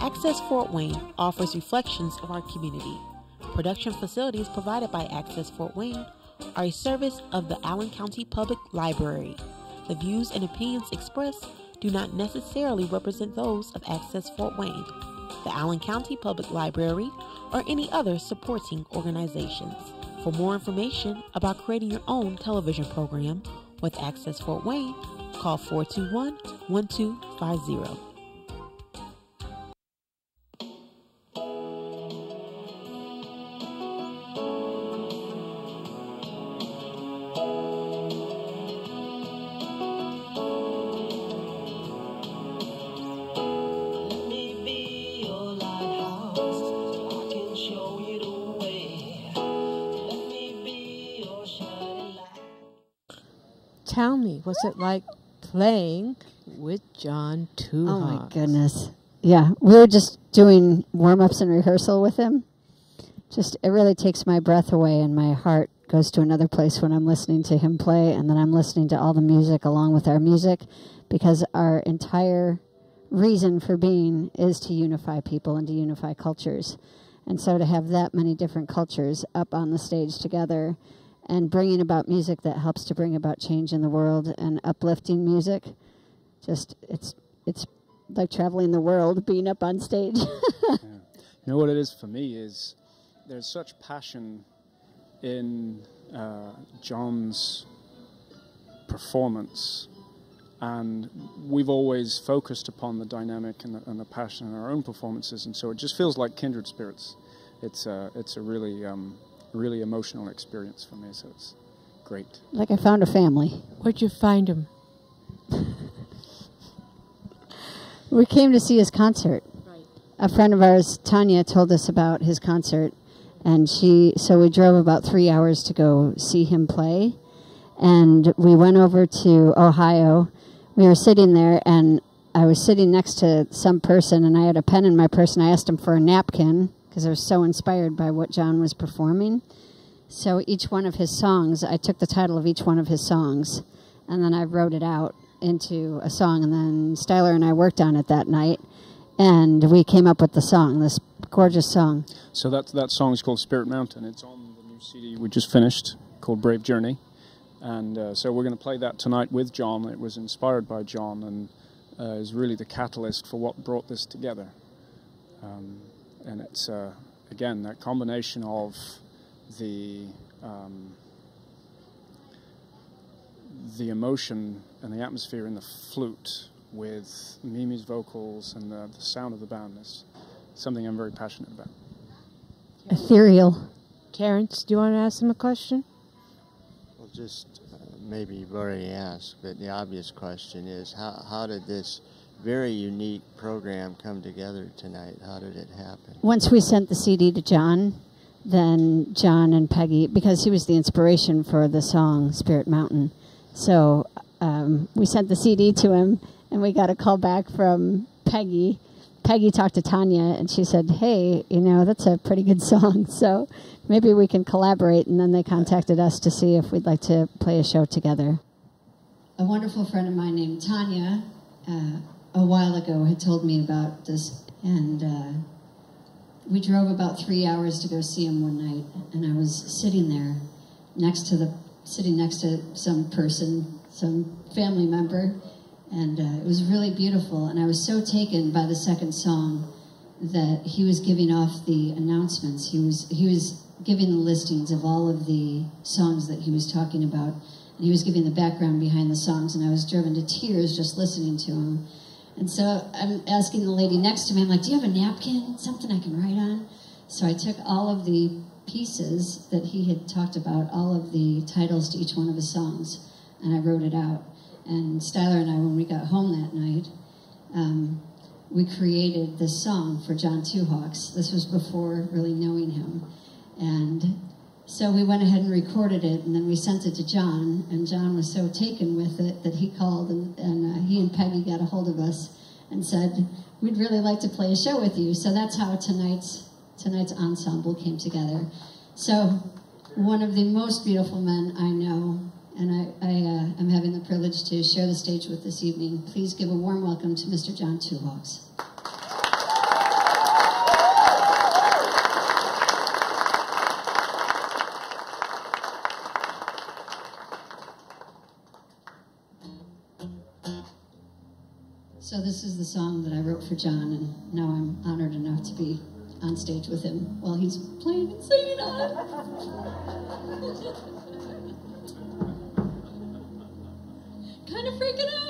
Access Fort Wayne offers reflections of our community. Production facilities provided by Access Fort Wayne are a service of the Allen County Public Library. The views and opinions expressed do not necessarily represent those of Access Fort Wayne, the Allen County Public Library, or any other supporting organizations. For more information about creating your own television program with Access Fort Wayne, call 421-1250. Tell me, what's it like playing with John Two Oh, my Hawks? goodness. Yeah, we were just doing warm-ups and rehearsal with him. It really takes my breath away, and my heart goes to another place when I'm listening to him play, and then I'm listening to all the music along with our music, because our entire reason for being is to unify people and to unify cultures. And so to have that many different cultures up on the stage together and bringing about music that helps to bring about change in the world and uplifting music, it's like traveling the world, being up on stage. Yeah. You know what it is for me is there's such passion in John's performance, and we've always focused upon the dynamic and the passion in our own performances, and so it just feels like kindred spirits. It's a really emotional experience for me, so it's great. Like I found a family. Where'd you find him? We came to see his concert. Right. A friend of ours, Tanya, told us about his concert, and so we drove about 3 hours to go see him play, and we went over to Ohio. We were sitting there, and I was sitting next to some person, and I had a pen in my purse, and I asked him for a napkin, because I was so inspired by what John was performing. So each one of his songs, I took the title of each one of his songs, and then I wrote it out into a song, and then Styler and I worked on it that night, and we came up with the song, this gorgeous song. So that song is called Spirit Mountain. It's on the new CD we just finished called Brave Journey, and so we're going to play that tonight with John. It was inspired by John and is really the catalyst for what brought this together. And it's, again, that combination of the emotion and the atmosphere in the flute with Mimi's vocals and the sound of the band is something I'm very passionate about. Ethereal. Terrence, do you want to ask him a question? Well, just maybe you've already asked, but the obvious question is, how did this very unique program come together tonight? How did it happen? Once we sent the CD to John, then John and Peggy, because he was the inspiration for the song Spirit Mountain, so we sent the CD to him, and we got a call back from Peggy. Peggy talked to Tanya, and she said, hey, that's a pretty good song, so maybe we can collaborate, and then they contacted us to see if we'd like to play a show together. A wonderful friend of mine named Tanya, a while ago, had told me about this, and we drove about 3 hours to go see him one night, and I was sitting there sitting next to some person, some family member, and it was really beautiful, and I was so taken by the second song that he was giving off the announcements. He was giving the listings of all of the songs that he was talking about, and he was giving the background behind the songs, and I was driven to tears just listening to him. And so I'm asking the lady next to me, I'm like, do you have a napkin, something I can write on? So I took all of the pieces that he had talked about, all of the titles to each one of his songs, and I wrote it out. And Styler and I, when we got home that night, we created this song for John Two Hawks. This was before really knowing him. And so we went ahead and recorded it, and then we sent it to John, and John was so taken with it that he called, and he and Peggy got a hold of us and said, we'd really like to play a show with you. So that's how tonight's ensemble came together. So one of the most beautiful men I know, and I'm having the privilege to share the stage with this evening. Please give a warm welcome to Mr. John Two Hawks. So this is the song that I wrote for John, and now I'm honored enough to be on stage with him while he's playing and singing on it. Kind of freaking out.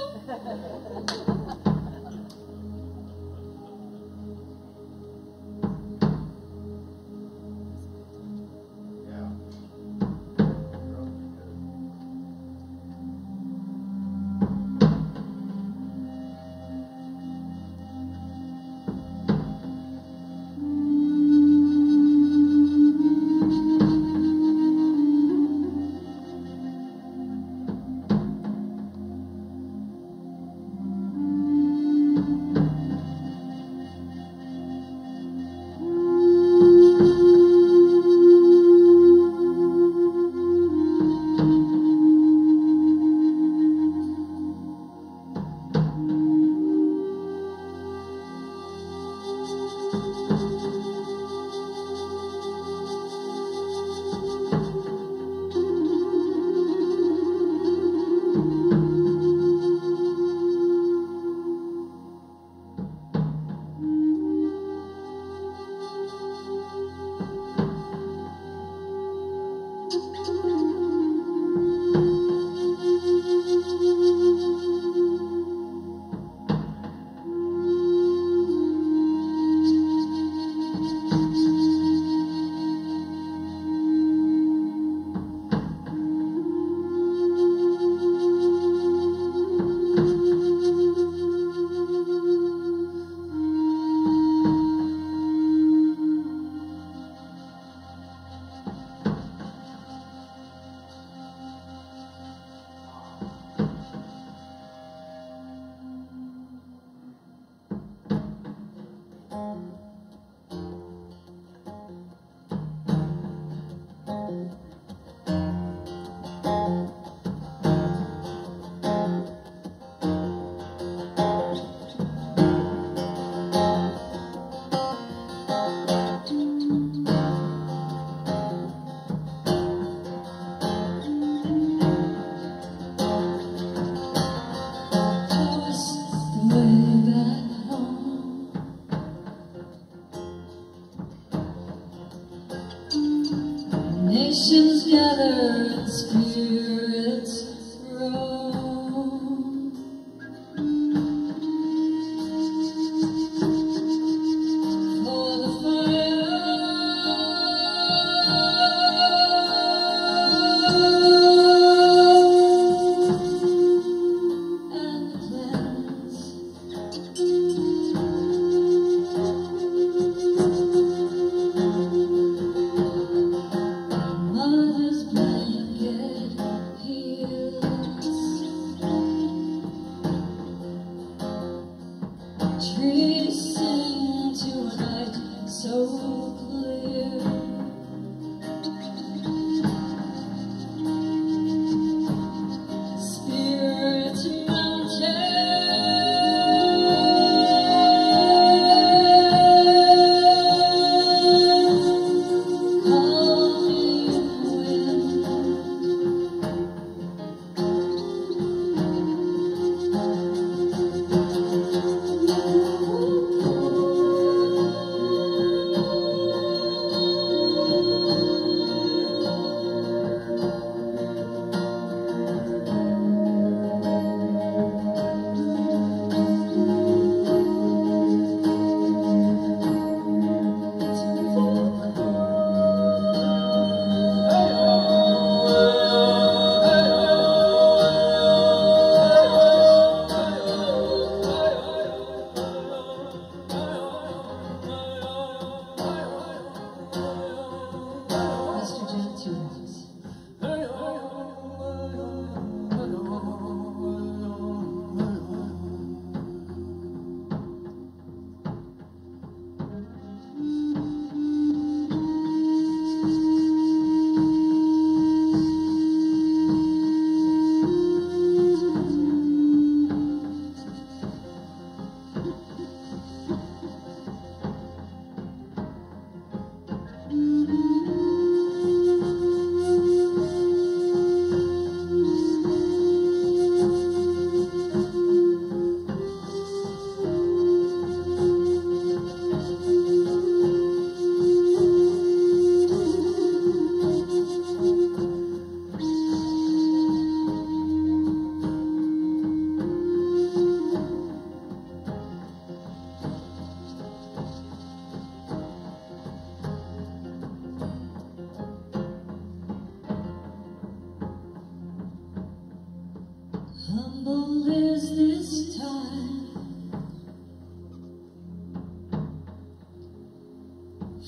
old is this time?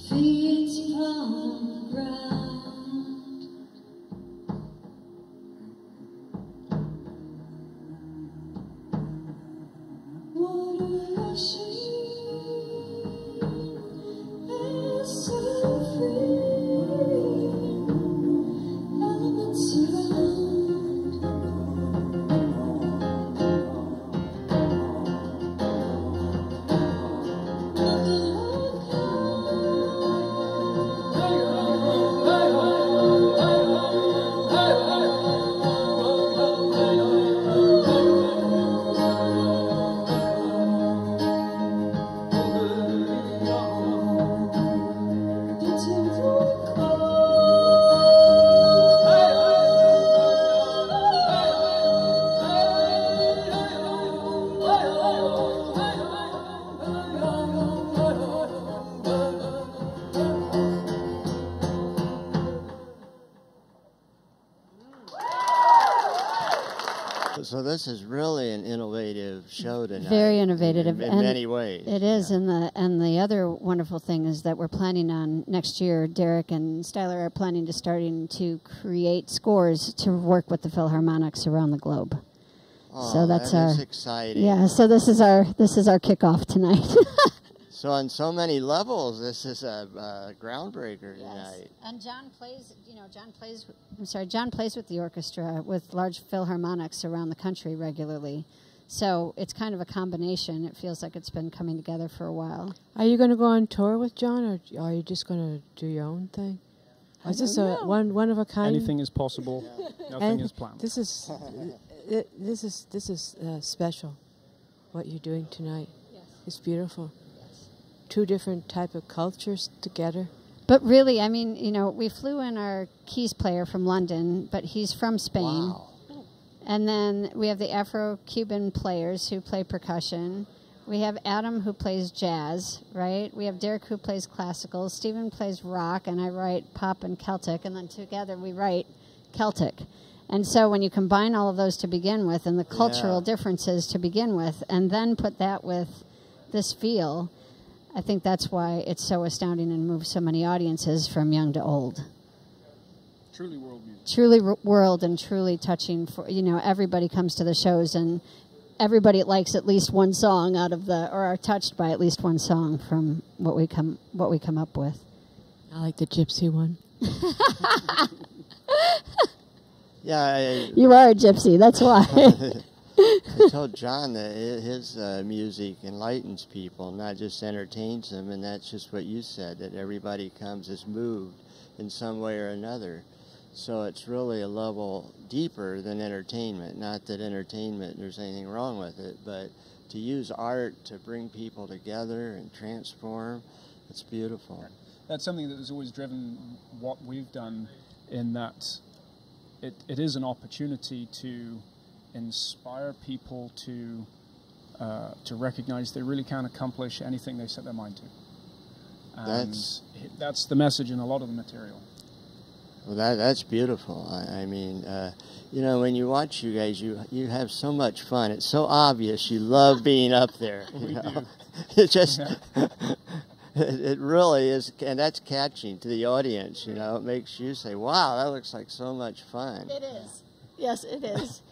Feet upon the ground. Water rushing is so free. Elements around. So this is really an innovative show tonight. Very innovative in many ways. It is, yeah. and the other wonderful thing is that we're planning on next year. Derek and Styler are planning to starting to create scores to work with the Philharmonics around the globe. Oh, so that's that is exciting. Yeah, so this is our kickoff tonight. So on so many levels, this is a groundbreaker tonight. And John plays with the orchestra with large philharmonics around the country regularly. So it's kind of a combination. It feels like it's been coming together for a while. Are you going to go on tour with John, or are you just going to do your own thing? Or is this a one of a kind? Anything is possible. Nothing is planned. This is special. What you're doing tonight. Yes. It's beautiful. Two different type of cultures together. But really, I mean, we flew in our keys player from London, but he's from Spain. Wow. And then we have the Afro-Cuban players who play percussion. We have Adam who plays jazz, right? We have Derek who plays classical. Stephen plays rock, and I write pop and Celtic. And then together we write Celtic. And so when you combine all of those to begin with and the cultural differences to begin with, and then put that with this feel, I think that's why it's so astounding and moves so many audiences from young to old. Truly world music. Truly world and truly touching. For everybody comes to the shows and everybody likes at least one song out of or are touched by at least one song from what we come up with. I like the gypsy one. Yeah, you are a gypsy. That's why. I told John that his music enlightens people, not just entertains them, and that's just what you said, that everybody comes as moved in some way or another. So it's really a level deeper than entertainment. Not that entertainment, there's anything wrong with it, but to use art to bring people together and transform, it's beautiful. That's something that has always driven what we've done, in that it is an opportunity to inspire people to recognize they really can accomplish anything they set their mind to. And that's the message in a lot of the material. Well, that's beautiful. I mean, when you watch you guys, you have so much fun. It's so obvious you love being up there. We do. It just, it really is, and that's catching to the audience. It makes you say, "Wow, that looks like so much fun." It is. Yes, it is.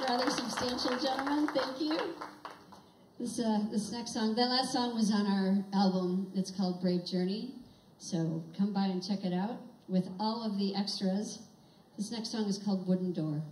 Rather substantial gentlemen, thank you. This next song, that last song was on our album. It's called Brave Journey. So come by and check it out with all of the extras. This next song is called Wooden Door.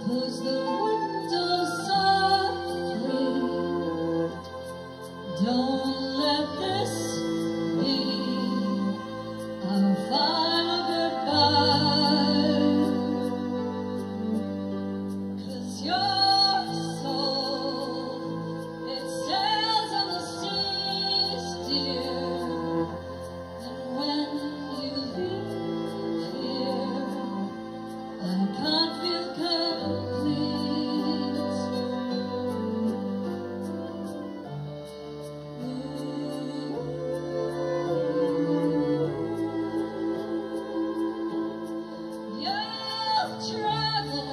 Close the window softly. Don't let this be our final goodbye. 'Cause your soul, it sails on the seas, dear. And when you leave here, I can't feel complete. You'll travel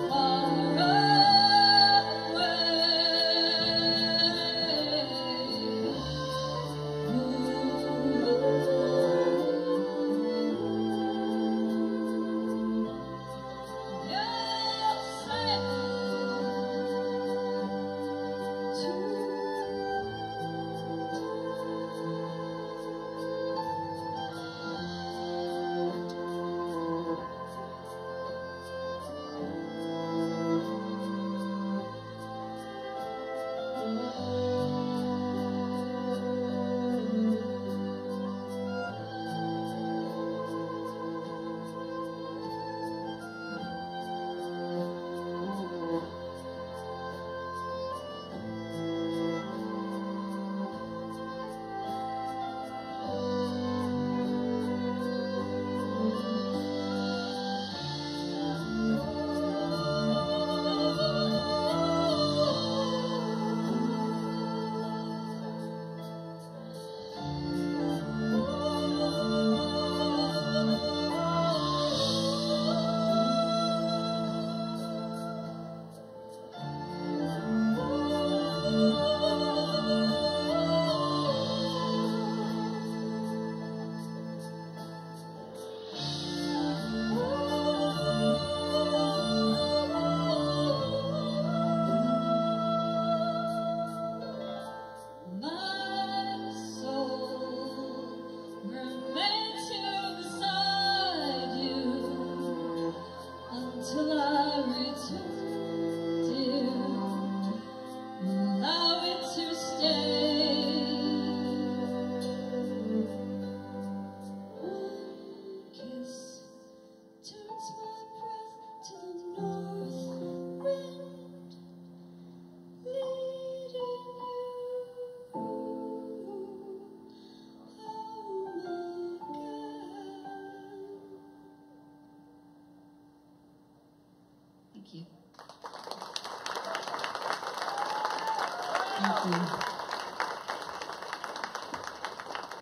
far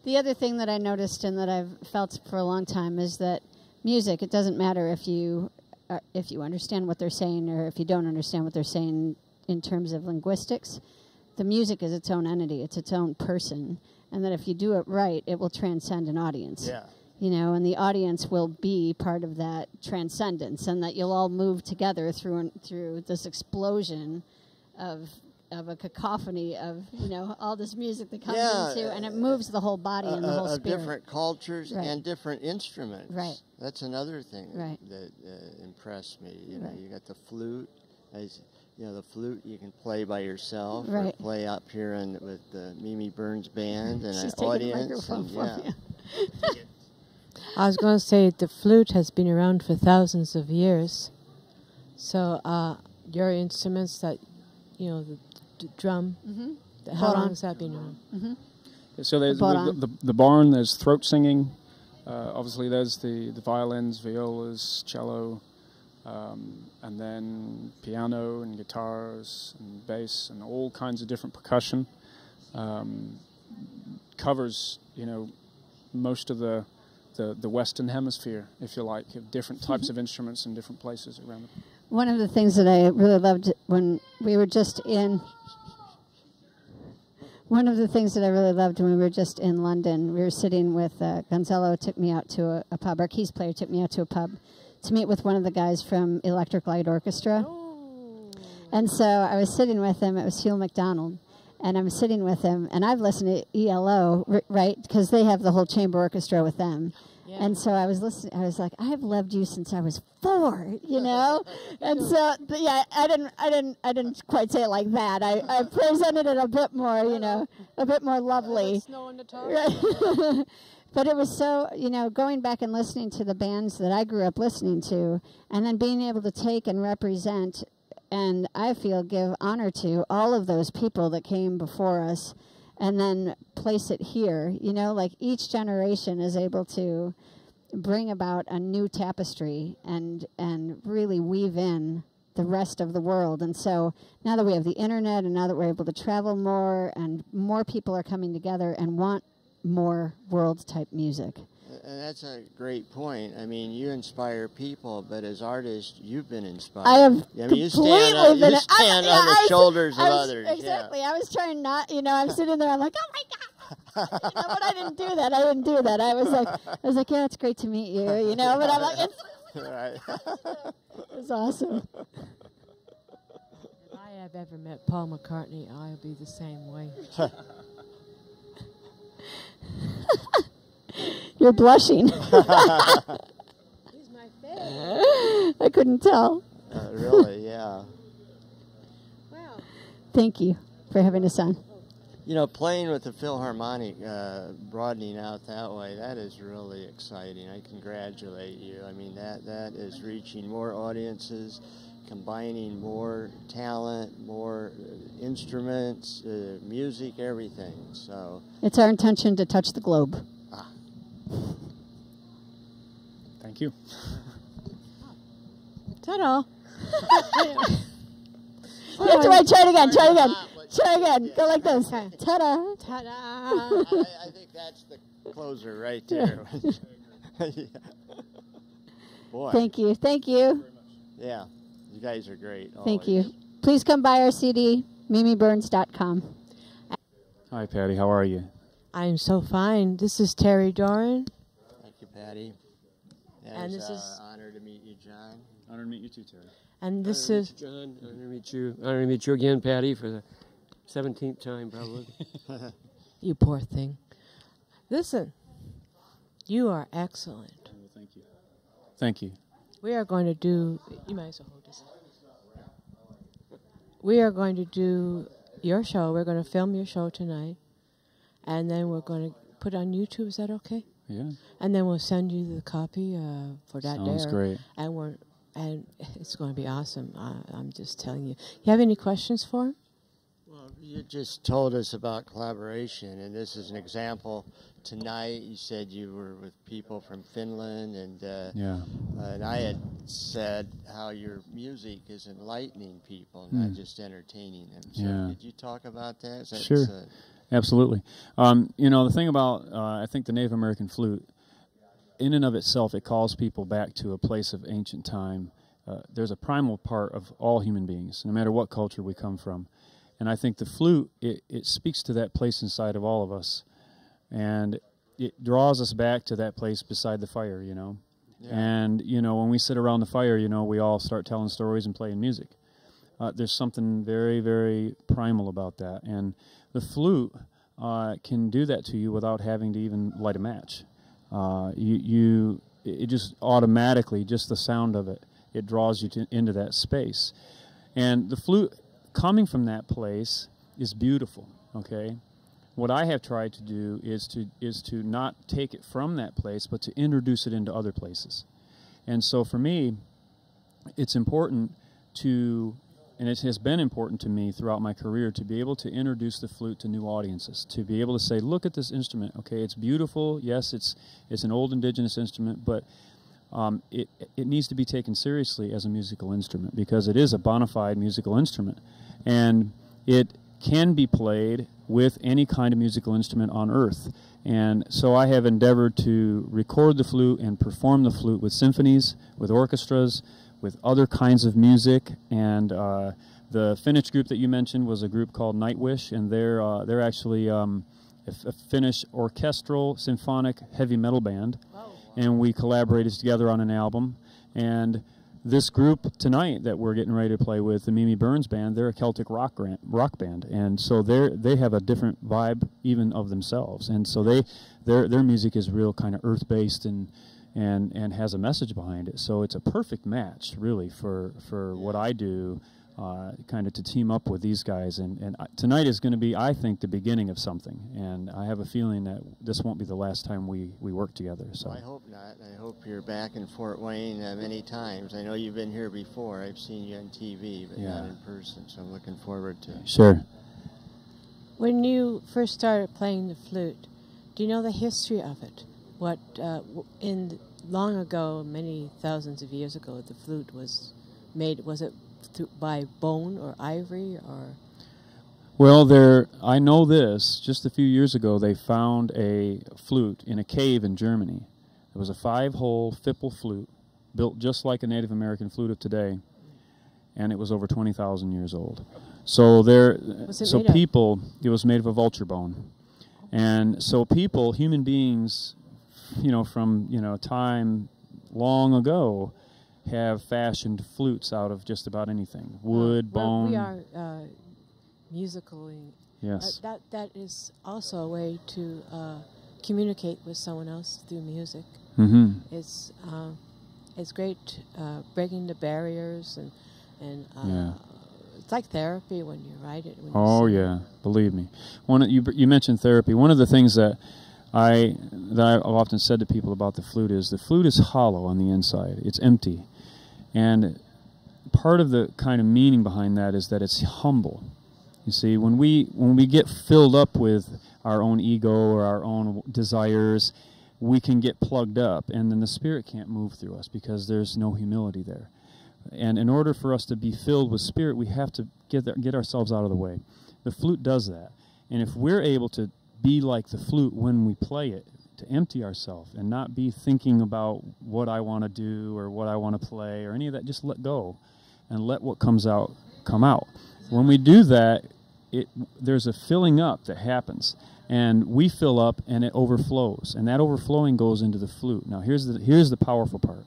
The other thing that I noticed and that I've felt for a long time is that music, it doesn't matter if you understand what they're saying or if you don't understand what they're saying in terms of linguistics. The music is its own entity. It's its own person. And that if you do it right, it will transcend an audience. Yeah. You know, and the audience will be part of that transcendence, and that you'll all move together through this explosion of a cacophony of, you know, all this music that comes into, and it moves the whole body and the whole spirit. Of different cultures and different instruments. Right. That's another thing that impressed me. You know, you got the flute. You know, the flute you can play by yourself or play up here with the Mimi Burns band and an audience. And, I was going to say the flute has been around for thousands of years. So your instruments that, you know, the drum, how long has that been around? So there's the barn, there's throat singing. Obviously there's the violins, violas, cello, and then piano and guitars and bass and all kinds of different percussion. Covers, you know, most of the Western Hemisphere, if you like, of different types of instruments in different places around the... One of the things that I really loved when we were just in... One of the things that I really loved when we were just in London, we were sitting with... Gonzalo took me out to a pub. Our keys player took me out to a pub to meet with one of the guys from Electric Light Orchestra. Oh. And so I was sitting with him. It was Hugh McDonald. And I'm sitting with him, and I've listened to ELO, right, because they have the whole chamber orchestra with them. Yeah. And so I was listening. I was like, I have loved you since I was 4, you know. And so, yeah, I didn't quite say it like that. I presented it a bit more, you know, a bit more lovely. Snow on the top. Right. But it was so, you know, going back and listening to the bands that I grew up listening to, and then being able to take and represent, and I feel give honor to all of those people that came before us, and then place it here. You know, like each generation is able to bring about a new tapestry and really weave in the rest of the world. And so now that we have the internet and now that we're able to travel more and more people are coming together and want more world-type music. And that's a great point. I mean, you inspire people, but as artists, you've been inspired. I have you completely stand been. on the shoulders of others. Exactly. Yeah. I was trying not, you know, I'm sitting there, I'm like, oh my God. You know, but I didn't do that. I was like, yeah, it's great to meet you, you know, but I'm like, it's Right. it's awesome. If I have ever met Paul McCartney, I'll be the same way. You're blushing. He's my favorite. I couldn't tell. Really, yeah. Wow. Thank you for having us on. You know, playing with the Philharmonic, broadening out that way, that is really exciting. I congratulate you. I mean, that is reaching more audiences, combining more talent, more instruments, music, everything. So It's our intention to touch the globe. Thank you. Ta-da. You have to wait. Try it again. Try again. Go like this. Ta-da. Ta-da. I think that's the closer right there. Yeah. Boy. Thank you. Yeah, you guys are great. Thank always. you. Please come buy our CD, mimiburns.com. Hi, Patty. How are you? I'm so fine. This is Terry Doran. Thank you, Patty. And It's this is- honor to meet you, John. Honor to meet you too, Terry. And this is John. Honor to meet you. Honor to meet you again, Patty, for the 17th time, probably. you poor thing. Listen, you are excellent. Well, thank you. Thank you. We are going to do, you might as well hold this. We are going to do your show. We're going to film your show tonight. And then we're going to put it on YouTube. Is that okay? Yeah. And then we'll send you the copy for that day. Sounds great. And it's going to be awesome. I'm just telling you. You have any questions for him? Well, you just told us about collaboration, and this is an example. Tonight, you said you were with people from Finland, and and I had said how your music is enlightening people, not just entertaining them. So could you talk about that? Sure. Absolutely. You know, the thing about, I think the Native American flute, in and of itself, it calls people back to a place of ancient time. There's a primal part of all human beings, no matter what culture we come from. And I think the flute, it speaks to that place inside of all of us. And it draws us back to that place beside the fire, you know. Yeah. And, you know, when we sit around the fire, you know, we all start telling stories and playing music. There's something very, very primal about that. And the flute can do that to you without having to even light a match. It just automatically, just the sound of it, it draws you into that space. And the flute, coming from that place, is beautiful, okay? What I have tried to do is to not take it from that place, but to introduce it into other places. And so for me, it's important to, and it has been important to me throughout my career, to be able to introduce the flute to new audiences, to be able to say, look at this instrument, okay, it's beautiful, yes, it's an old indigenous instrument, but it needs to be taken seriously as a musical instrument, because it is a bona fide musical instrument. And it can be played with any kind of musical instrument on earth. And so I have endeavored to record the flute and perform the flute with symphonies, with orchestras, with other kinds of music. And the Finnish group that you mentioned was a group called Nightwish, and they're actually a Finnish orchestral symphonic heavy metal band. Wow. And we collaborated together on an album. And this group tonight that we're getting ready to play with, the Mimi Burns Band, they're a Celtic rock band, and so they have a different vibe even of themselves, and so their music is real kind of earth-based and has a message behind it. So it's a perfect match, really, for what I do, kind of to team up with these guys. And tonight is going to be, I think, the beginning of something. And I have a feeling that this won't be the last time we work together. So Well, I hope not. I hope you're back in Fort Wayne many times. I know you've been here before. I've seen you on TV, but not in person. So I'm looking forward to it. Sure. When you first started playing the flute, do you know the history of it? What long ago, many thousands of years ago, the flute was made? Was it by bone or ivory or? Well, I know this. Just a few years ago, they found a flute in a cave in Germany. It was a 5-hole Fipple flute, built just like a Native American flute of today, and it was over 20,000 years old. So it was made of a vulture bone, and so people, human beings, from time long ago, have fashioned flutes out of just about anything, wood, bone. We are musically. Yes. That is also a way to communicate with someone else through music. Mm-hmm. It's great breaking the barriers and it's like therapy when you write it. Yeah, believe me. You mentioned therapy. One of the things that I've often said to people about the flute is hollow on the inside. It's empty. And part of the kind of meaning behind that is that it's humble. You see, when we get filled up with our own ego or our own desires, we can get plugged up, and then the Spirit can't move through us because there's no humility there. And in order for us to be filled with Spirit, we have to get ourselves out of the way. The flute does that. And if we're able to be like the flute when we play it, to empty ourselves and not be thinking about what I want to do or what I want to play or any of that, just let go and let what comes out come out. When we do that, there's a filling up that happens, and we fill up and it overflows, and that overflowing goes into the flute. Now here's the powerful part.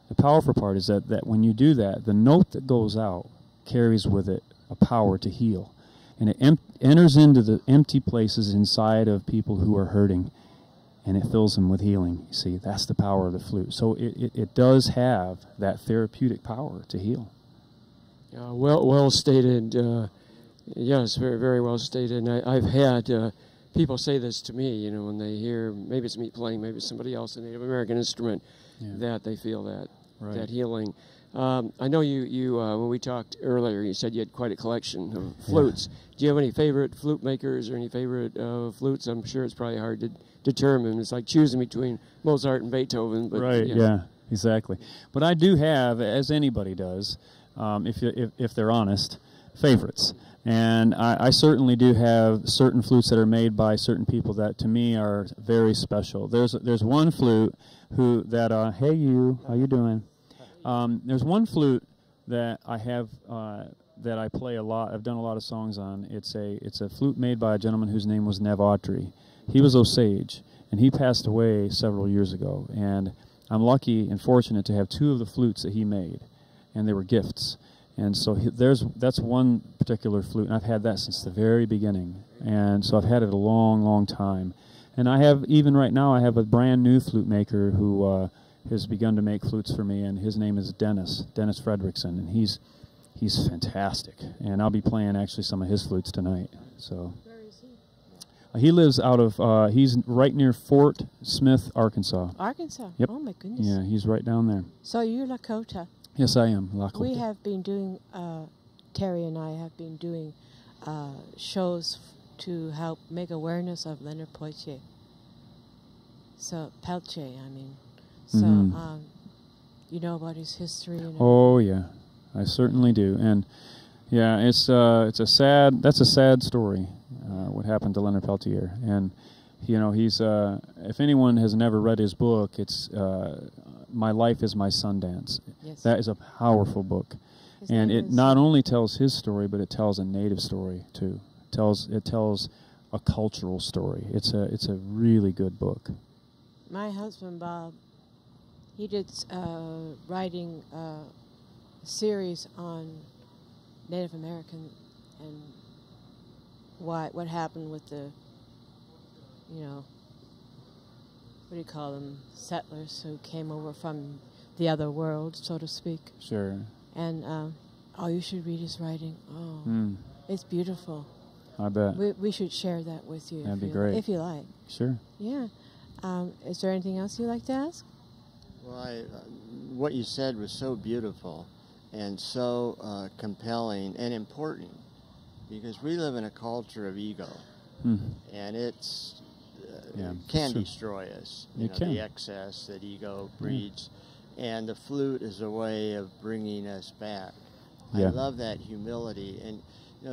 The powerful part is that when you do that, the note that goes out carries with it a power to heal, and it enters into the empty places inside of people who are hurting, and it fills them with healing. You see, that's the power of the flute. So it does have that therapeutic power to heal. Well stated. Yes, very, very well stated. And I've had people say this to me, when they hear, maybe it's me playing, maybe it's somebody else, a Native American instrument, that they feel that healing. I know you when we talked earlier, you said you had quite a collection of flutes. Do you have any favorite flute makers or any favorite flutes? I'm sure it's probably hard to determine. It's like choosing between Mozart and Beethoven. But, yeah, exactly. But I do have, as anybody does, if they're honest, favorites. And I certainly do have certain flutes that are made by certain people that to me are very special. There's one flute hey you, how you doing? There's one flute that I have that I play a lot. I've done a lot of songs on. It's a flute made by a gentleman whose name was Nev Autry. He was Osage, and he passed away several years ago. And I'm lucky and fortunate to have 2 of the flutes that he made, and they were gifts. And so that's one particular flute, and I've had that since the very beginning. And so I've had it a long, long time. And even right now, I have a brand new flute maker who has begun to make flutes for me, and his name is Dennis Fredrickson, and he's fantastic. And I'll be playing actually some of his flutes tonight. So Where is he? He lives out of, he's right near Fort Smith, Arkansas. Arkansas? Yep. Oh, my goodness. Yeah, he's right down there. So you're Lakota. Yes, I am, Lakota. We have been doing, Terry and I have been doing shows to help make awareness of Leonard Peltier. So, you know about his history? Oh, yeah, I certainly do. And, yeah, that's a sad story, what happened to Leonard Peltier. And, he's, if anyone has never read his book, it's My Life is My Sundance. Yes. That is a powerful book. And it not only tells his story, but it tells a Native story, too. It tells a cultural story. It's a really good book. My husband, Bob, He did writing a series on Native American and what happened with the, what do you call them, settlers who came over from the other world, so to speak. Sure. And you should read his writing. It's beautiful. I bet. We should share that with you. That'd be great. If you like. Sure. Yeah. Is there anything else you'd like to ask? Well, what you said was so beautiful and so compelling and important, because we live in a culture of ego, and it's can destroy us. The excess that ego breeds, and the flute is a way of bringing us back. Yeah. I love that humility, and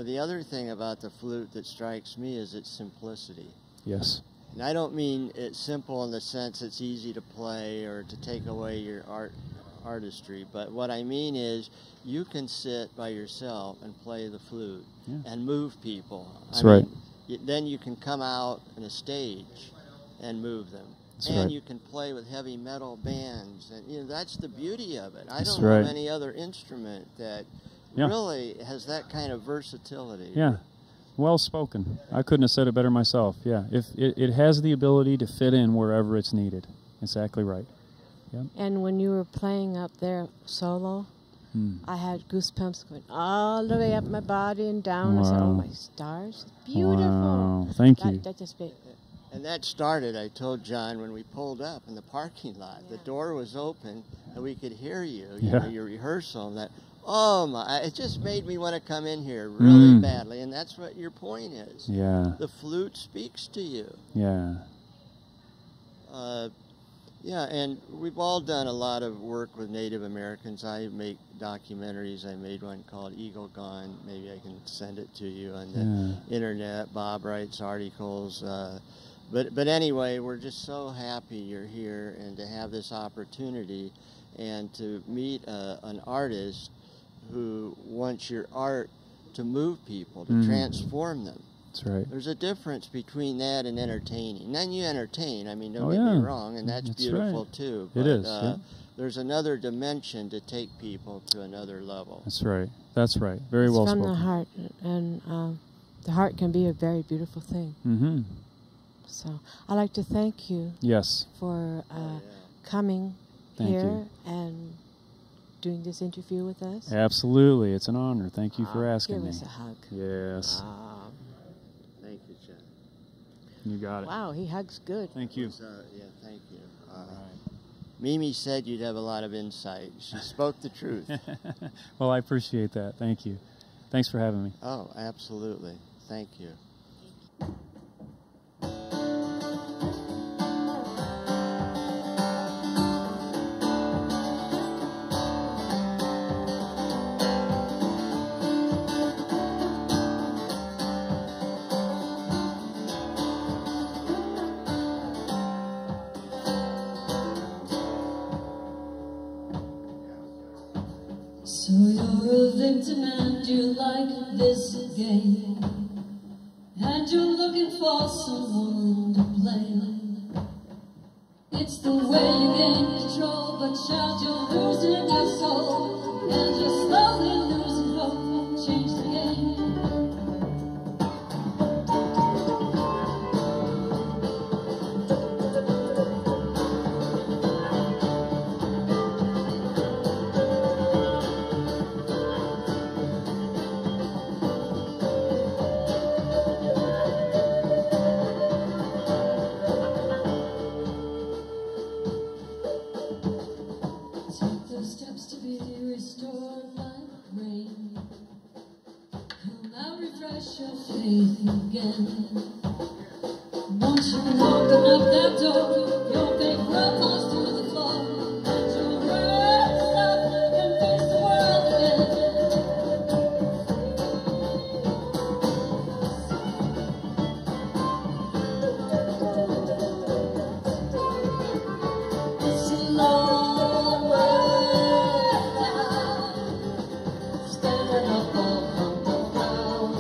the other thing about the flute that strikes me is its simplicity. Yes. And I don't mean it's simple in the sense it's easy to play or to take away your artistry, but what I mean is you can sit by yourself and play the flute and move people. That's right. Then you can come out on a stage and move them. That's and right. you can play with heavy metal bands, and that's the beauty of it. I That's don't know right. of any other instrument that really has that kind of versatility. Yeah. Well spoken. I couldn't have said it better myself. Yeah. If it has the ability to fit in wherever it's needed. Exactly right. Yep. And when you were playing up there solo, I had goosebumps going all the way up my body and down. I said, "Oh my stars, beautiful!" Wow. Thank you. That just made. And that started, I told John, when we pulled up in the parking lot. The door was open and we could hear you, your rehearsal. And that, oh my, it just made me want to come in here really badly. And that's what your point is. Yeah. The flute speaks to you. Yeah. And we've all done a lot of work with Native Americans. I make documentaries. I made one called Eagle Gone. Maybe I can send it to you on the internet. Bob writes articles. But anyway, we're just so happy you're here and to have this opportunity and to meet an artist who wants your art to move people, to transform them. That's right. There's a difference between that and entertaining. Then you entertain, don't get me wrong, and that's beautiful too. But, it is. There's another dimension to take people to another level. That's right. That's right. Very well spoken. From the heart, and the heart can be a very beautiful thing. Mm-hmm. So I'd like to thank you. Yes. For coming Thank here you. and doing this interview with us. Absolutely. It's an honor. Thank you for asking give me. us a hug. Yes. Thank you, John. You got it. Wow, he hugs good. Thank you. Thank you. Mimi said you'd have a lot of insight. She spoke the truth. Well, I appreciate that. Thank you. Thanks for having me. Oh, absolutely. Thank you. So you're a victim and you like this game, and you're looking for someone to play. It's the way you gain control, but child, you're losing your soul, and you're slowly losing hope. Change the game. Take those steps to be restored like rain. Come out, refresh your faith again. Once you open up that door, your big love falls to the floor, and you'll rise up and face the world again. It's a long way down, standing up on the ground.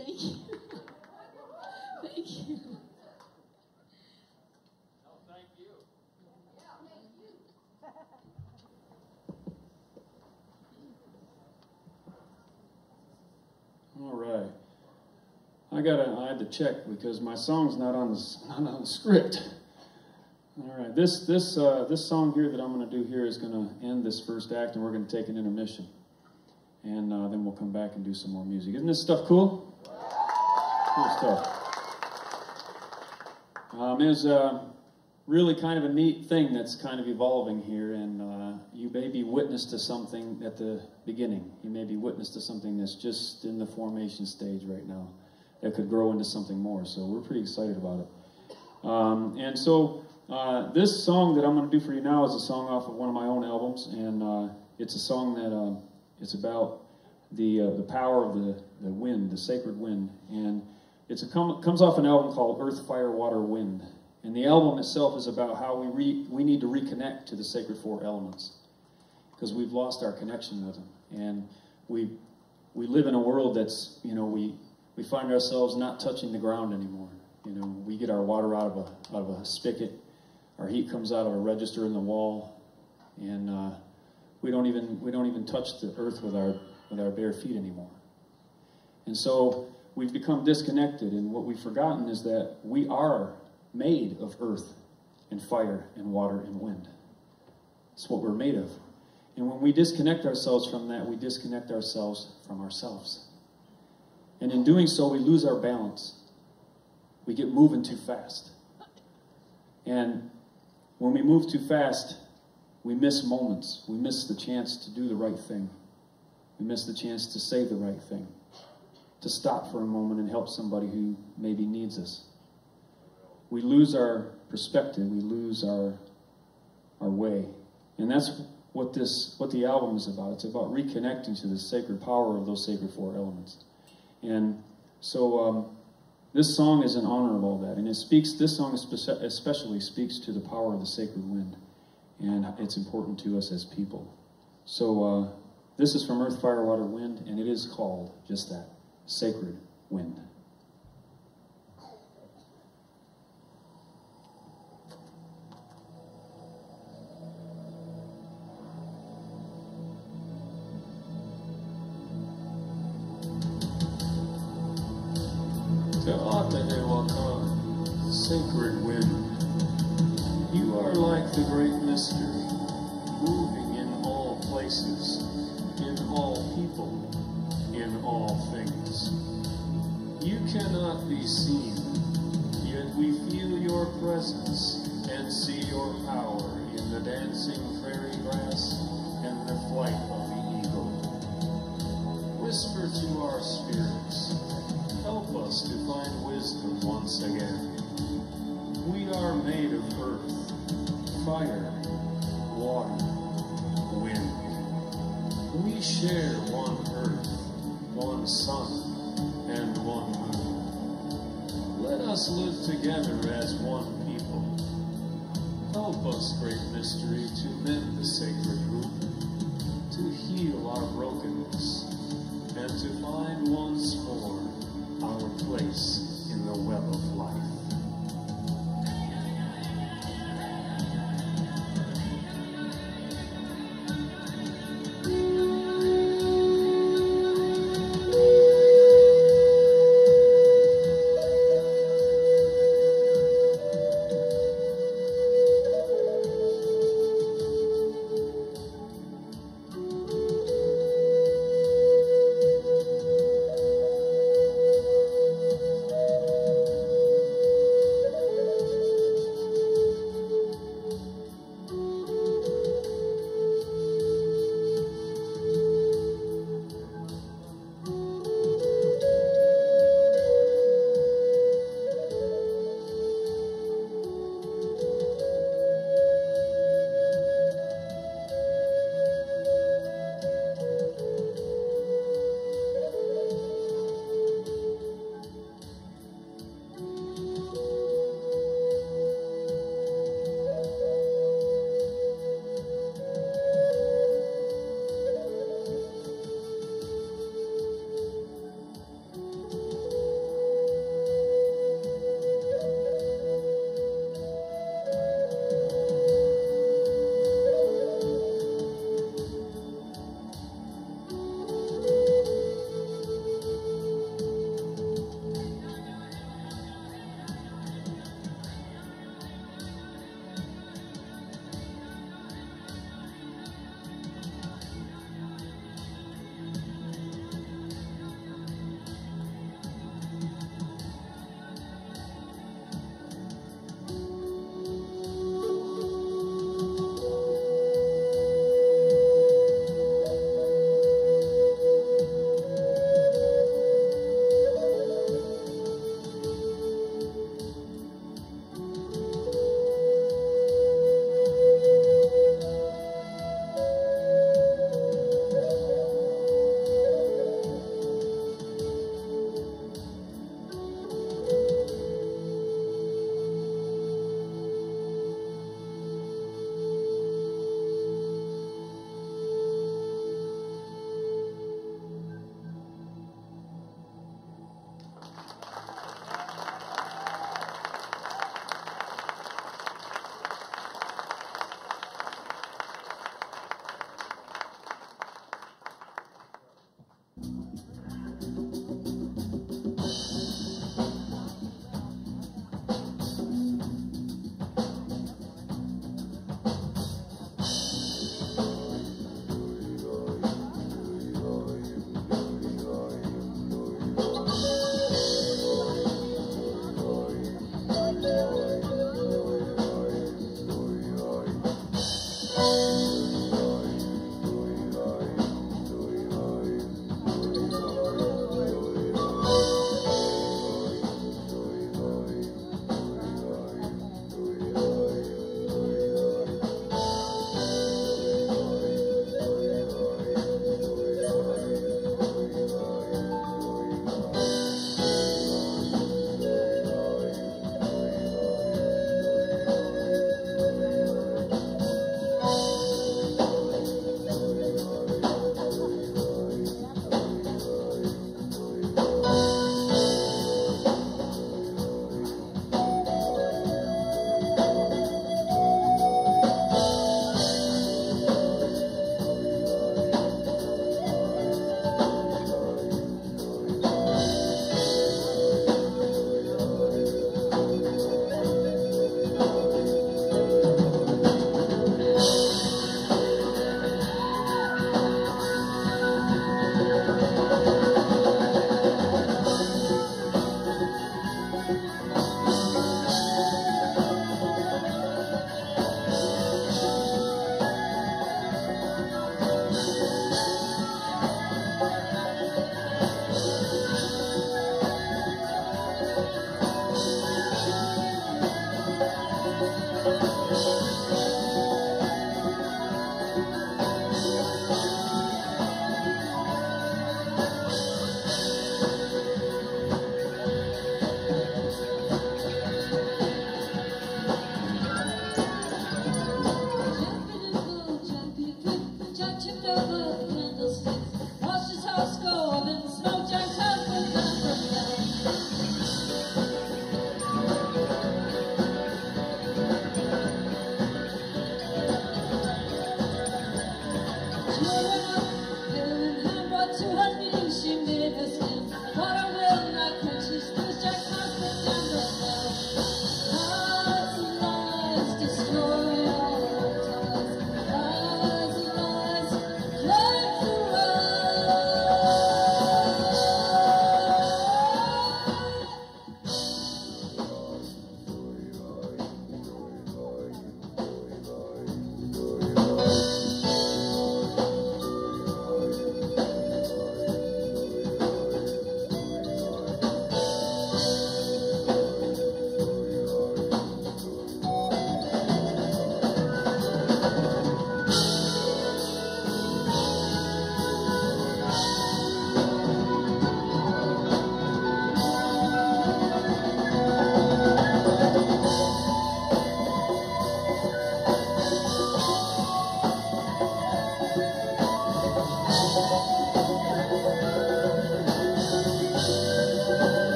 Thank you. Thank you. All right. I had to check because my song's not on the script. All right. This song here that I'm going to do here is going to end this first act, and we're going to take an intermission, and then we'll come back and do some more music. Isn't this stuff cool? Cool stuff. There's really kind of a neat thing that's kind of evolving here, and you may be witness to something at the beginning. You may be witness to something that's just in the formation stage right now that could grow into something more. So we're pretty excited about it. This song that I'm going to do for you now is a song off of one of my own albums, and it's a song that it's about the power of the wind, the sacred wind, and it comes off an album called Earth, Fire, Water, Wind. And the album itself is about how we need to reconnect to the sacred four elements because we've lost our connection with them. And we live in a world that's, we find ourselves not touching the ground anymore. We get our water out of a spigot. Our heat comes out of a register in the wall. And we don't even touch the earth with our bare feet anymore. And so we've become disconnected, and what we've forgotten is that we are made of earth and fire and water and wind. It's what we're made of. And when we disconnect ourselves from that, we disconnect ourselves from ourselves. And in doing so, we lose our balance. We get moving too fast. And when we move too fast, we miss moments. We miss the chance to do the right thing. We miss the chance to say the right thing. To stop for a moment and help somebody who maybe needs us. We lose our perspective, we lose our way. And that's what the album is about. It's about reconnecting to the sacred power of those sacred four elements. And so this song is in honor of all that. And this song especially speaks to the power of the sacred wind. And it's important to us as people. So this is from Earth, Fire, Water, Wind, and it is called just that, Sacred Wind. Sacred wind, you are like the great mystery, moving in all places, in all people, in all things. You cannot be seen, yet we feel your presence and see your power in the dancing prairie grass and the flight of the eagle. Whisper to our spirits, help us to find wisdom once again. We are made of earth, fire, water, wind. We share one earth, one sun, and one moon. Let us live together as one people. Help us, great mystery, to mend the sacred root, to heal our brokenness, and to find once more our place in the web of life.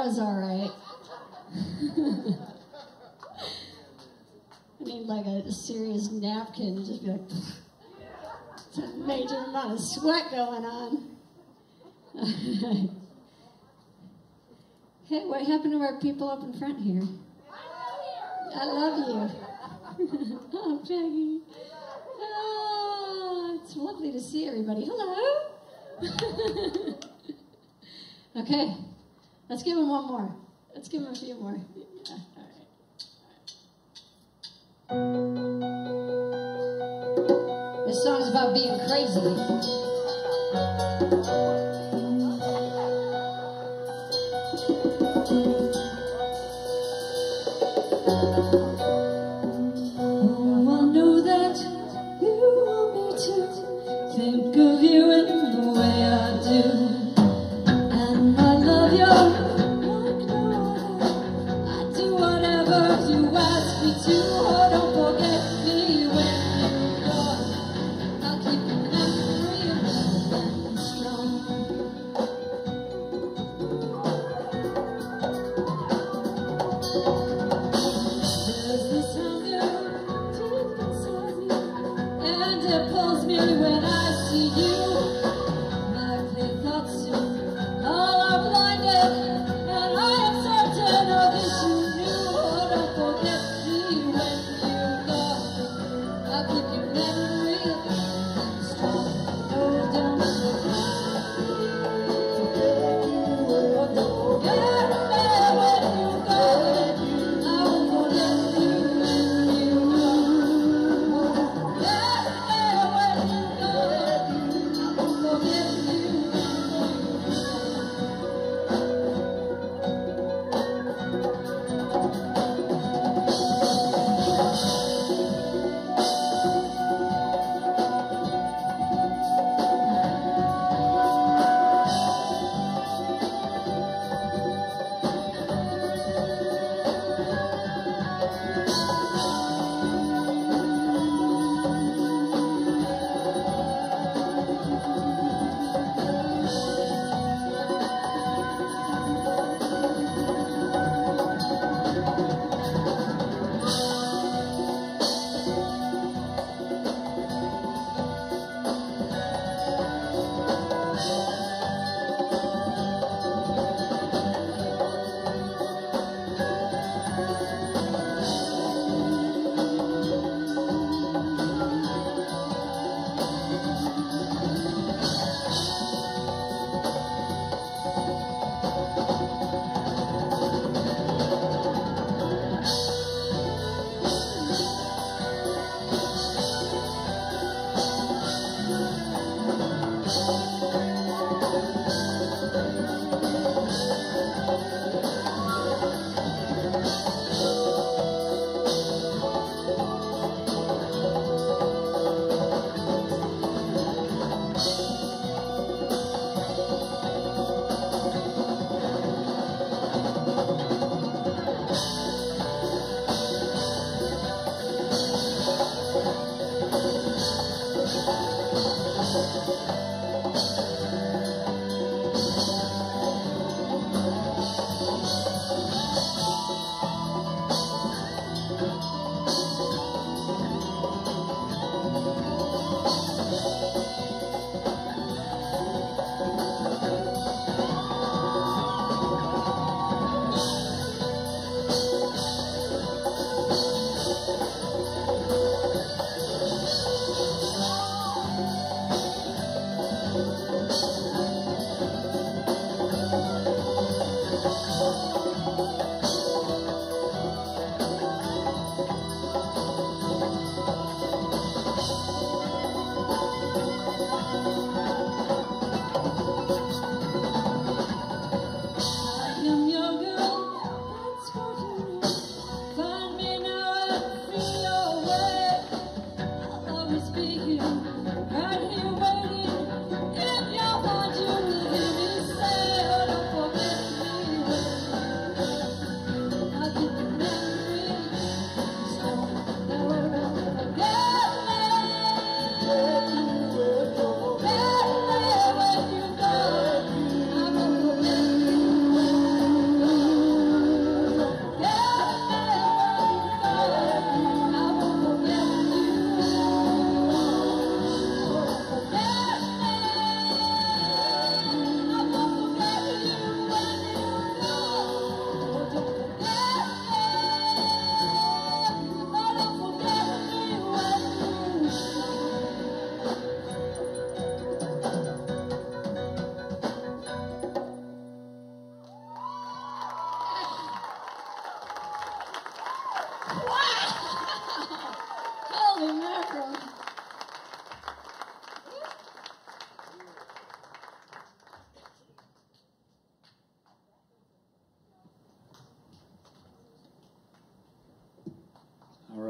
was all right. I need like a serious napkin, just be like, it's a major amount of sweat going on. Hey, what happened to our people up in front here? I love you. Oh, Peggy. Oh, it's lovely to see everybody. Hello. Okay, let's give him one more. Let's give him a few more. Yeah, all right. This song's about being crazy.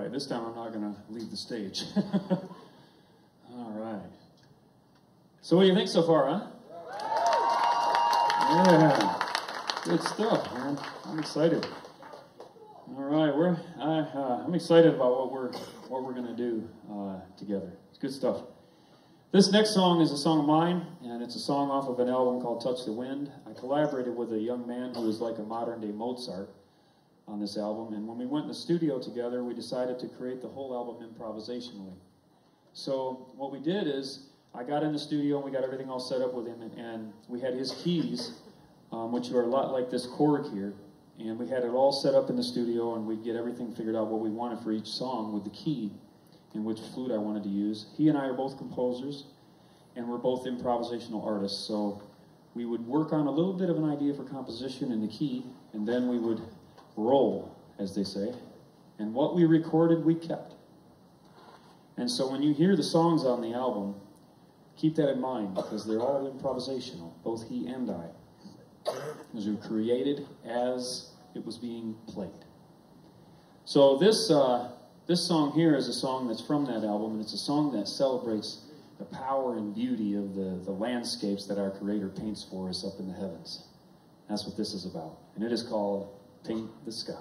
right, this time I'm not going to leave the stage. All right. So what do you think so far, huh? Yeah. Good stuff, man. I'm excited. All right, I'm excited about what we're going to do together. It's good stuff. This next song is a song of mine, and it's a song off of an album called Touch the Wind. I collaborated with a young man who is like a modern-day Mozart on this album, and when we went in the studio together, we decided to create the whole album improvisationally. So what we did is, I got in the studio and we got everything all set up with him, and we had his keys, which are a lot like this chord here, and we had it all set up in the studio, and we'd get everything figured out what we wanted for each song with the key and which flute I wanted to use. He and I are both composers, and we're both improvisational artists, so we would work on a little bit of an idea for composition in the key, and then we would roll, as they say, and what we recorded, we kept. And so when you hear the songs on the album, keep that in mind, because they're all improvisational, both he and I. Because we were created as it was being played. So this song here is a song that's from that album, and it's a song that celebrates the power and beauty of the landscapes that our Creator paints for us up in the heavens. That's what this is about. And it is called Paint the Sky.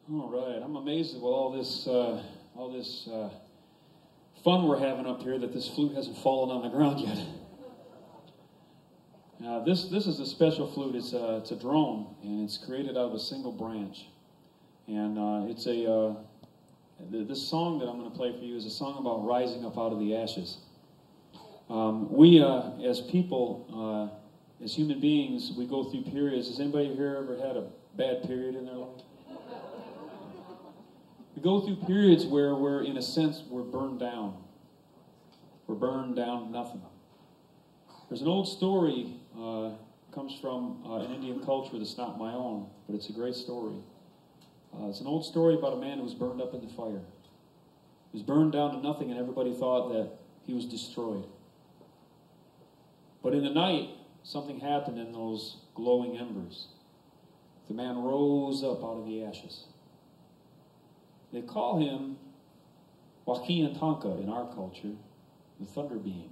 All right, I'm amazed at all this fun we're having up here that this flute hasn't fallen on the ground yet. This is a special flute. It's a drone, and it's created out of a single branch. And it's this song that I'm going to play for you is a song about rising up out of the ashes. We, as people, as human beings, we go through periods. Has anybody here ever had a bad period in their life? We go through periods where we're, in a sense, we're burned down. We're burned down to nothing. There's an old story, comes from an Indian culture that's not my own, but it's a great story. It's an old story about a man who was burned up in the fire. He was burned down to nothing, and everybody thought that he was destroyed. But in the night, something happened in those glowing embers. The man rose up out of the ashes. They call him Joaquin Tonka in our culture, the thunder being,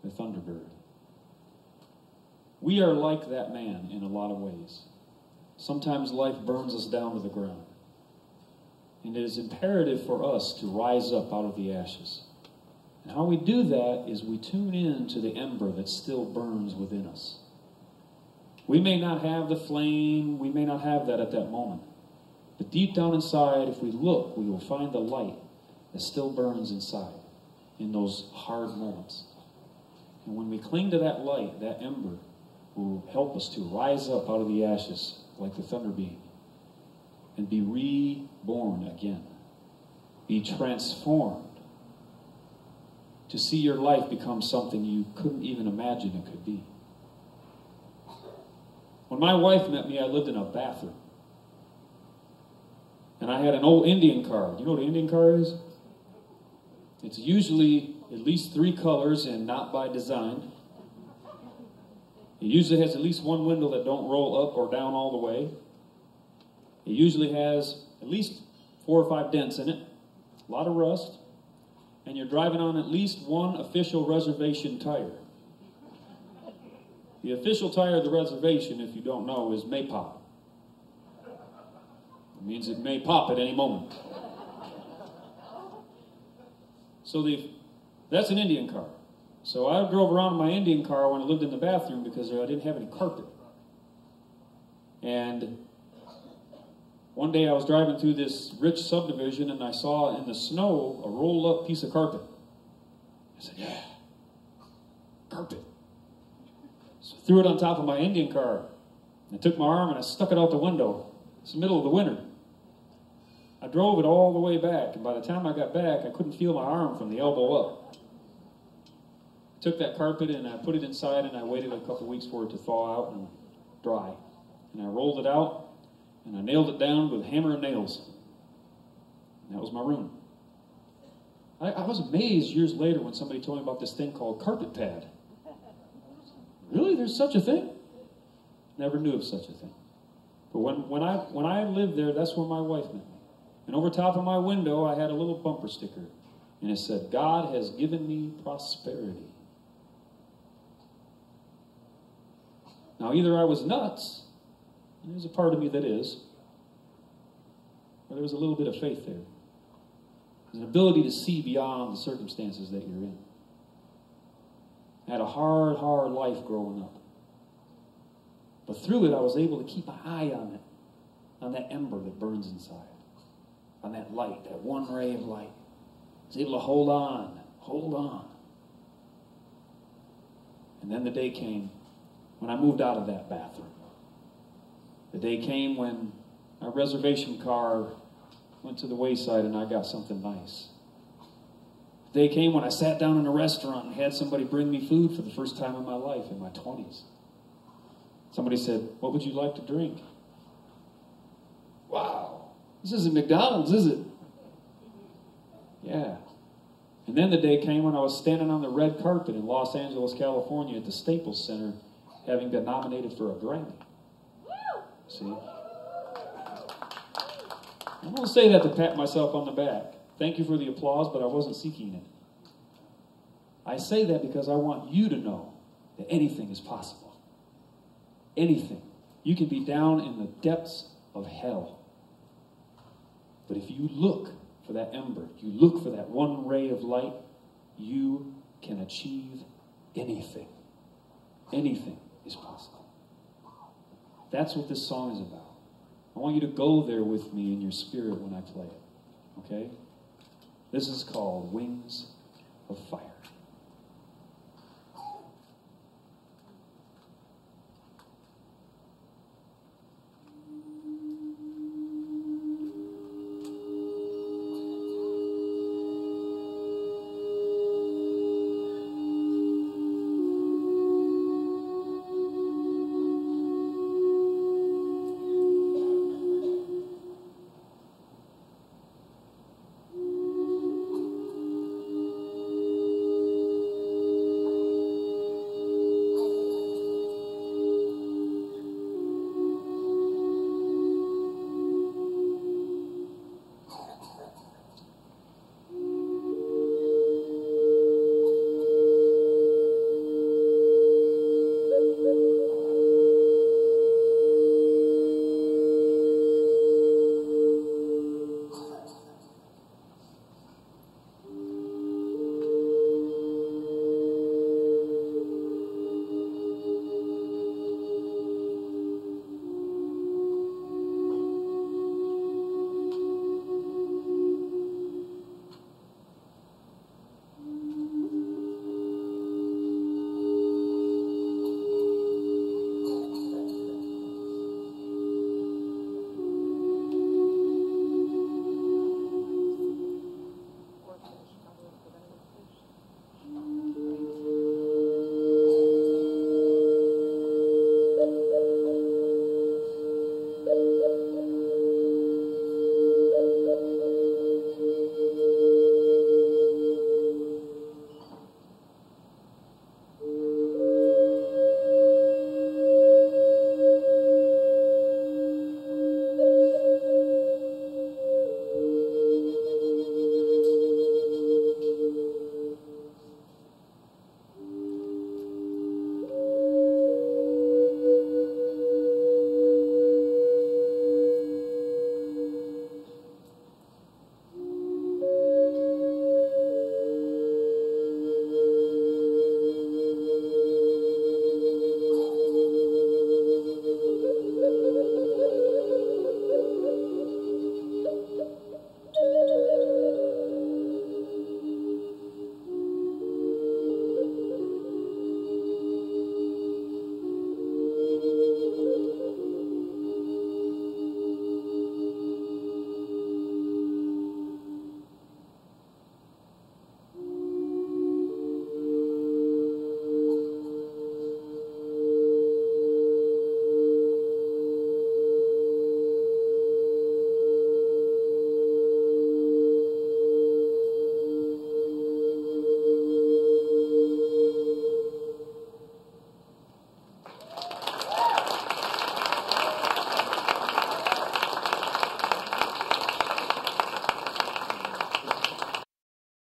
the thunderbird. We are like that man in a lot of ways. Sometimes life burns us down to the ground. And it is imperative for us to rise up out of the ashes. And how we do that is we tune in to the ember that still burns within us. We may not have the flame, we may not have that at that moment. But deep down inside, if we look, we will find the light that still burns inside in those hard moments. And when we cling to that light, that ember will help us to rise up out of the ashes like the thunder being and be reborn again. Be transformed to see your life become something you couldn't even imagine it could be. When my wife met me, I lived in a bathroom. And I had an old Indian car. You know what an Indian car is? It's usually at least 3 colors and not by design. It usually has at least one window that don't roll up or down all the way. It usually has at least 4 or 5 dents in it, a lot of rust, and you're driving on at least one official reservation tire. The official tire of the reservation, if you don't know, is may pop. It means it may pop at any moment. So that's an Indian car. So I drove around in my Indian car when I lived in the bathroom because I didn't have any carpet. And one day I was driving through this rich subdivision and I saw in the snow a rolled up piece of carpet. I said, yeah, carpet. So I threw it on top of my Indian car. I took my arm and I stuck it out the window. It's the middle of the winter. I drove it all the way back, and by the time I got back, I couldn't feel my arm from the elbow up. I took that carpet and I put it inside, and I waited a couple weeks for it to thaw out and dry. And I rolled it out, and I nailed it down with a hammer and nails. And that was my room. I was amazed years later when somebody told me about this thing called carpet pad. Really? There's such a thing? Never knew of such a thing. But when I lived there, that's where my wife met me. And over top of my window, I had a little bumper sticker. And it said, God has given me prosperity. Now, either I was nuts, and there's a part of me that is, or there was a little bit of faith there. There's an ability to see beyond the circumstances that you're in. I had a hard, hard life growing up. But through it, I was able to keep my eye on it, on that ember that burns inside, on that light, that one ray of light. I was able to hold on. And then the day came when I moved out of that bathroom. The day came when my reservation car went to the wayside and I got something nice. The day came when I sat down in a restaurant and had somebody bring me food for the first time in my life in my 20s. Somebody said, what would you like to drink? Wow, this isn't McDonald's, is it? Yeah. And then the day came when I was standing on the red carpet in Los Angeles, California at the Staples Center, having been nominated for a Grammy. See? I don't say that to pat myself on the back. Thank you for the applause, but I wasn't seeking it. I say that because I want you to know that anything is possible. Anything. You can be down in the depths of hell. But if you look for that ember, you look for that one ray of light, you can achieve anything. Anything is possible. That's what this song is about. I want you to go there with me in your spirit when I play it. Okay? This is called Wings of Fire.